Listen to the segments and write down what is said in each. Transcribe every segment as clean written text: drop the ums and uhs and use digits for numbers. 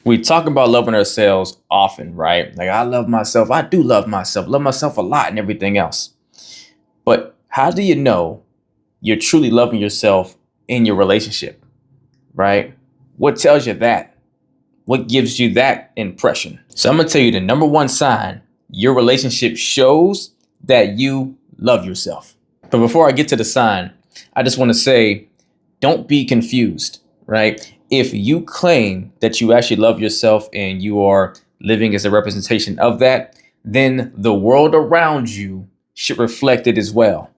We talk about loving ourselves often, right? Like, I love myself. I do love myself a lot and everything else. But how do you know you're truly loving yourself in your relationship, right? What tells you that? What gives you that impression? So I'm going to tell you the number one sign your relationship shows that you love yourself. But before I get to the sign, I just want to say, don't be confused, right? If you claim that you actually love yourself and you are living as a representation of that, then the world around you should reflect it as well.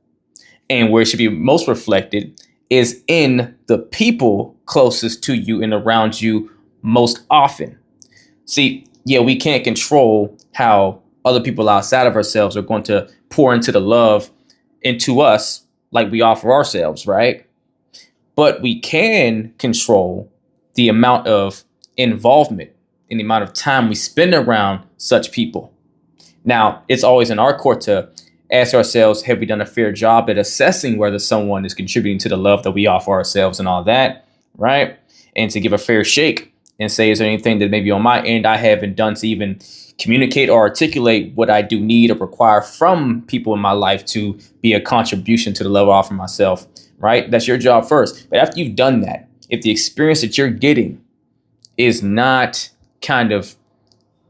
And where it should be most reflected is in the people closest to you and around you most often. See, yeah, we can't control how other people outside of ourselves are going to pour into the love into us like we offer ourselves, right? But we can control the amount of involvement and the amount of time we spend around such people. Now, it's always in our court to ask ourselves, have we done a fair job at assessing whether someone is contributing to the love that we offer ourselves and all that, right? And to give a fair shake and say, is there anything that maybe on my end I haven't done to even communicate or articulate what I do need or require from people in my life to be a contribution to the love I offer myself, right? That's your job first. But after you've done that, if the experience that you're getting is not kind of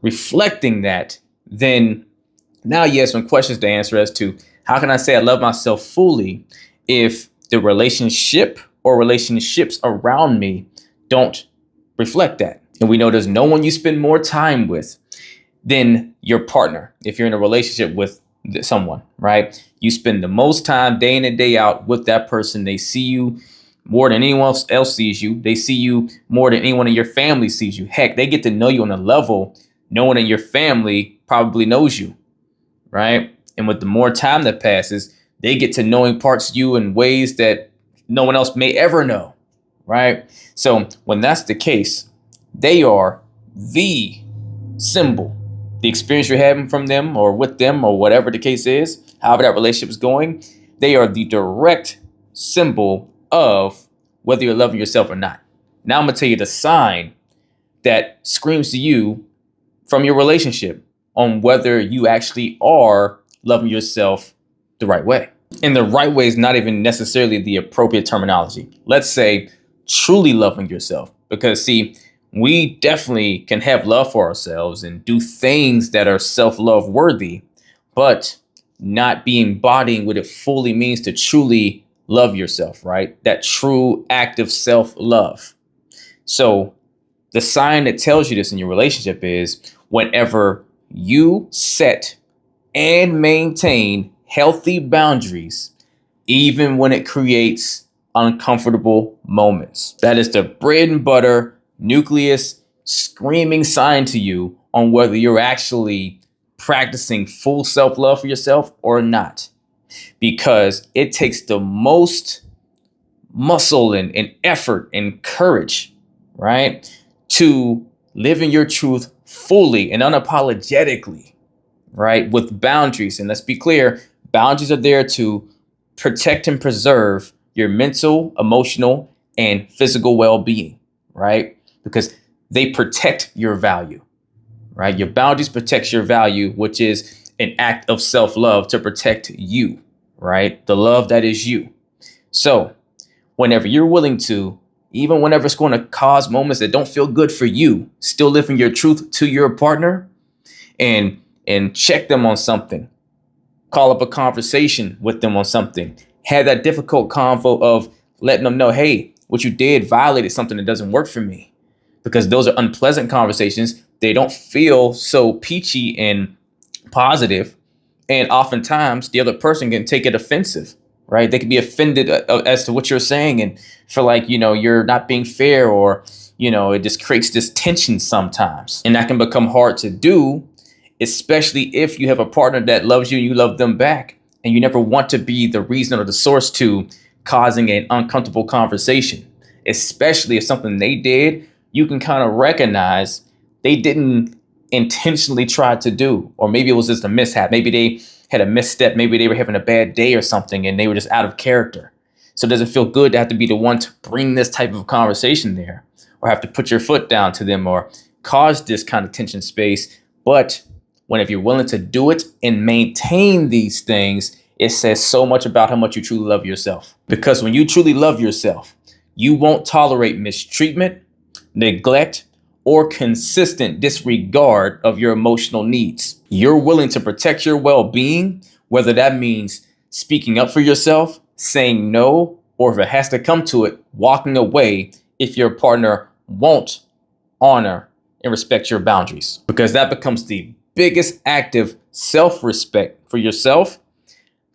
reflecting that, then now you have some questions to answer as to how can I say I love myself fully if the relationship or relationships around me don't reflect that. And we know there's no one you spend more time with than your partner. If you're in a relationship with someone, right? You spend the most time day in and day out with that person. They see you more than anyone else sees you. They see you more than anyone in your family sees you. Heck, they get to know you on a level no one in your family probably knows you, right? And with the more time that passes, they get to knowing parts of you in ways that no one else may ever know, right? So when that's the case, they are the symbol, the experience you're having from them or with them or whatever the case is, however that relationship is going, they are the direct symbol of whether you're loving yourself or not. Now I'm gonna tell you the sign that screams to you from your relationship on whether you actually are loving yourself the right way. And the right way is not even necessarily the appropriate terminology. Let's say truly loving yourself. Because see, we definitely can have love for ourselves and do things that are self-love worthy, but not be embodying what it fully means to truly love yourself, right? That true act of self-love. So the sign that tells you this in your relationship is whenever you set and maintain healthy boundaries, even when it creates uncomfortable moments. That is the bread and butter, nucleus, screaming sign to you on whether you're actually practicing full self-love for yourself or not. Because it takes the most muscle and effort and courage, right, to live in your truth fully and unapologetically, right, with boundaries. And let's be clear, boundaries are there to protect and preserve your mental, emotional, and physical well-being, right? Because they protect your value, right? Your boundaries protect your value, which is an act of self-love to protect you, right? The love that is you. So whenever you're willing to, even whenever it's going to cause moments that don't feel good for you, still living your truth to your partner and check them on something, call up a conversation with them on something, have that difficult convo of letting them know, hey, what you did violated something that doesn't work for me. Because those are unpleasant conversations. They don't feel so peachy and positive. And oftentimes the other person can take it offensive, right? They can be offended as to what you're saying and feel like, you're not being fair or, it just creates this tension sometimes. And that can become hard to do, especially if you have a partner that loves you and you love them back. And you never want to be the reason or the source to causing an uncomfortable conversation, especially if something they did, you can kind of recognize they didn't intentionally try to do, or maybe it was just a mishap. Maybe they had a misstep. Maybe they were having a bad day or something and they were just out of character. So it doesn't feel good to have to be the one to bring this type of conversation there or have to put your foot down to them or cause this kind of tension space. But if you're willing to do it and maintain these things, it says so much about how much you truly love yourself. Because when you truly love yourself, you won't tolerate mistreatment, neglect, or consistent disregard of your emotional needs. You're willing to protect your well-being, whether that means speaking up for yourself, saying no, or if it has to come to it, walking away if your partner won't honor and respect your boundaries. Because that becomes the biggest act of self-respect for yourself,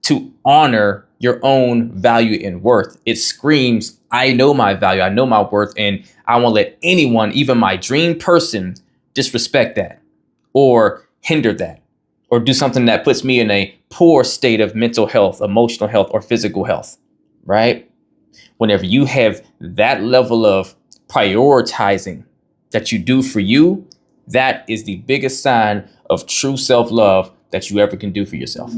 to honor your own value and worth. It screams, I know my value, I know my worth, and I won't let anyone, even my dream person, disrespect that or hinder that or do something that puts me in a poor state of mental health, emotional health, or physical health, right? Whenever you have that level of prioritizing that you do for you, that is the biggest sign of true self-love that you ever can do for yourself.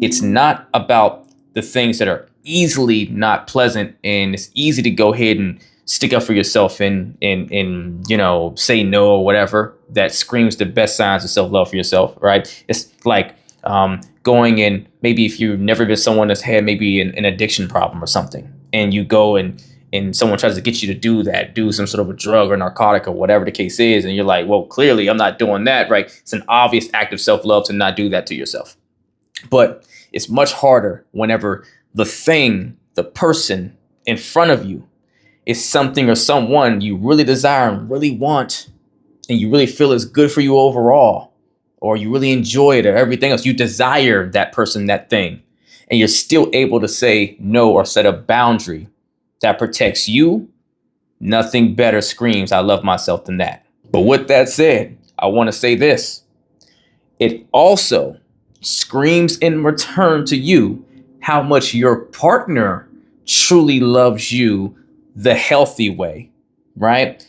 It's not about the things that are easily not pleasant, and it's easy to go ahead and stick up for yourself and say no or whatever. That screams the best signs of self-love for yourself, right? It's like going in, maybe if you've never been someone that's had maybe an addiction problem or something, and you go and someone tries to get you to do some sort of a drug or narcotic or whatever the case is, and you're like, well, clearly I'm not doing that, right? It's an obvious act of self-love to not do that to yourself. But it's much harder whenever the person in front of you is something or someone you really desire and really want, and you really feel is good for you overall, or you really enjoy it or everything else. You desire that person, that thing, and you're still able to say no or set a boundary that protects you. Nothing better screams, I love myself, than that. But with that said, I want to say this. It also screams in return to you how much your partner truly loves you the healthy way, right?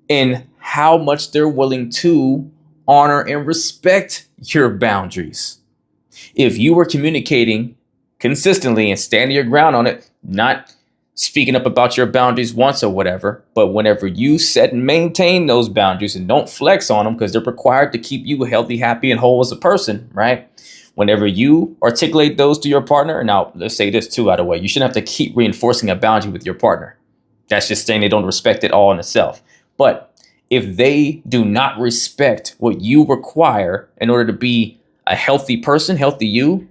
And how much they're willing to honor and respect your boundaries. If you were communicating consistently and standing your ground on it, not speaking up about your boundaries once or whatever, but whenever you set and maintain those boundaries and don't flex on them because they're required to keep you healthy, happy, and whole as a person, right? Whenever you articulate those to your partner, now let's say this too, by the way, you shouldn't have to keep reinforcing a boundary with your partner. That's just saying they don't respect it all in itself. But if they do not respect what you require in order to be a healthy person, healthy you,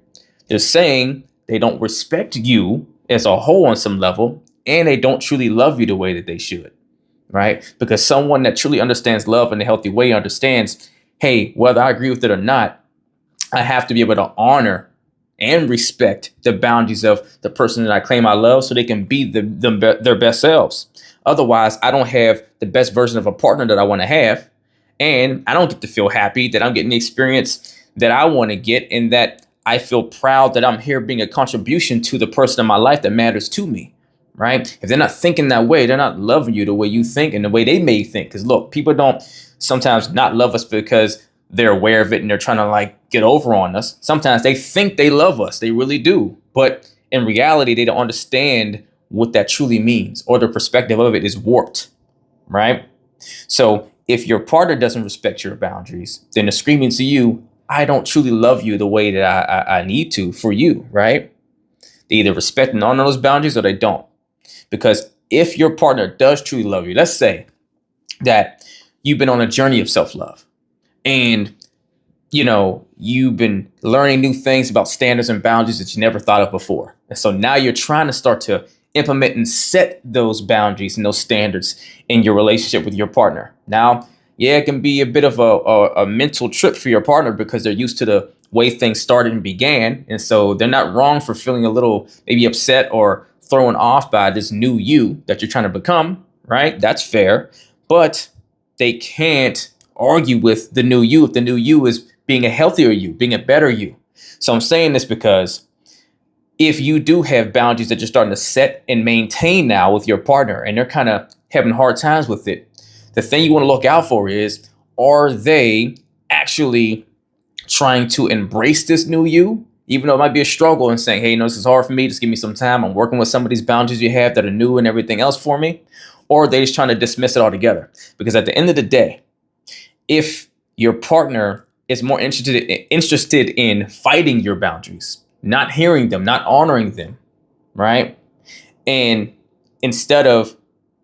they're saying they don't respect you as a whole on some level, and they don't truly love you the way that they should, right? Because someone that truly understands love in a healthy way understands, hey, whether I agree with it or not, I have to be able to honor and respect the boundaries of the person that I claim I love so they can be their best selves. Otherwise, I don't have the best version of a partner that I want to have, and I don't get to feel happy that I'm getting the experience that I want to get, and that I feel proud that I'm here being a contribution to the person in my life that matters to me, right? If they're not thinking that way, they're not loving you the way you think and the way they may think. Because look, people don't sometimes not love us because they're aware of it and they're trying to like get over on us. Sometimes they think they love us. They really do. But in reality, they don't understand what that truly means, or the perspective of it is warped, right? So if your partner doesn't respect your boundaries, then they're screaming to you, I don't truly love you the way that I need to for you, right? They either respect and honor those boundaries or they don't. Because if your partner does truly love you, let's say that you've been on a journey of self-love, and you've been learning new things about standards and boundaries that you never thought of before. And so now you're trying to start to implement and set those boundaries and those standards in your relationship with your partner. Now, yeah, it can be a bit of a mental trip for your partner because they're used to the way things started and began. And so they're not wrong for feeling a little maybe upset or thrown off by this new you that you're trying to become, right? That's fair. But they can't argue with the new you if the new you is being a healthier you, being a better you. So I'm saying this because if you do have boundaries that you're starting to set and maintain now with your partner, and they're kind of having hard times with it, the thing you want to look out for is, are they actually trying to embrace this new you, even though it might be a struggle, and saying, hey, this is hard for me. Just give me some time. I'm working with some of these boundaries you have that are new and everything else for me. Or are they just trying to dismiss it altogether? Because at the end of the day, If your partner is more interested in fighting your boundaries, not hearing them, not honoring them, right? And instead of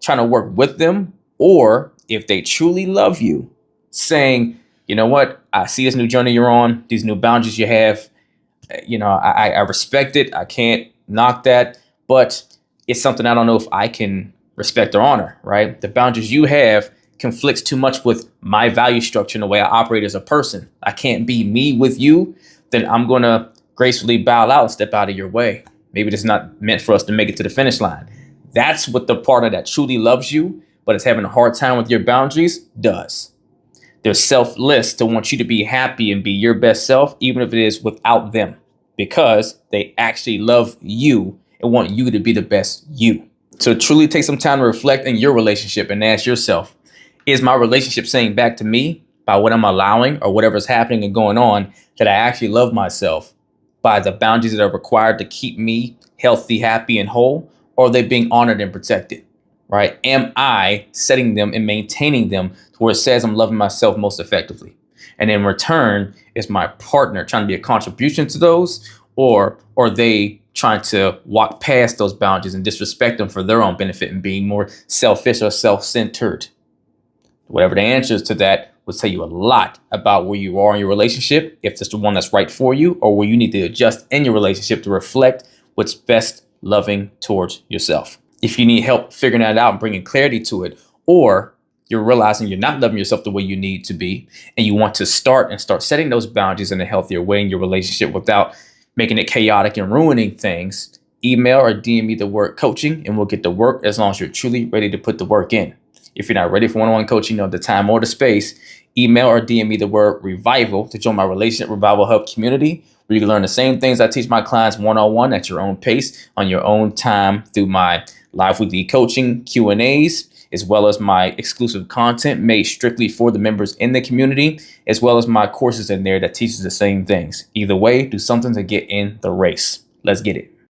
trying to work with them, or if they truly love you, saying, you know what, I see this new journey you're on, these new boundaries you have, I respect it. I can't knock that, but it's something I don't know if I can respect or honor, right? The boundaries you have conflicts too much with my value structure and the way I operate as a person. I can't be me with you, then I'm going to gracefully bow out and step out of your way. Maybe it's not meant for us to make it to the finish line. That's what the partner that truly loves you, but is having a hard time with your boundaries, does. They're selfless to want you to be happy and be your best self, even if it is without them, because they actually love you and want you to be the best you. So truly take some time to reflect in your relationship and ask yourself, is my relationship saying back to me by what I'm allowing or whatever's happening and going on that I actually love myself by the boundaries that are required to keep me healthy, happy, and whole? Or are they being honored and protected, right? Am I setting them and maintaining them to where it says I'm loving myself most effectively? And in return, is my partner trying to be a contribution to those, or are they trying to walk past those boundaries and disrespect them for their own benefit and being more selfish or self-centered? Whatever the answer is to that will tell you a lot about where you are in your relationship, if it's the one that's right for you, or where you need to adjust in your relationship to reflect what's best loving towards yourself. If you need help figuring that out and bringing clarity to it, or you're realizing you're not loving yourself the way you need to be, and you want to start setting those boundaries in a healthier way in your relationship without making it chaotic and ruining things, email or DM me the word coaching, and we'll get to work as long as you're truly ready to put the work in. If you're not ready for one-on-one coaching, the time or the space, email or DM me the word revival to join my Relationship Revival Hub community, where you can learn the same things I teach my clients one-on-one at your own pace, on your own time, through my live weekly coaching Q&As, as well as my exclusive content made strictly for the members in the community, as well as my courses in there that teaches the same things. Either way, do something to get in the race. Let's get it.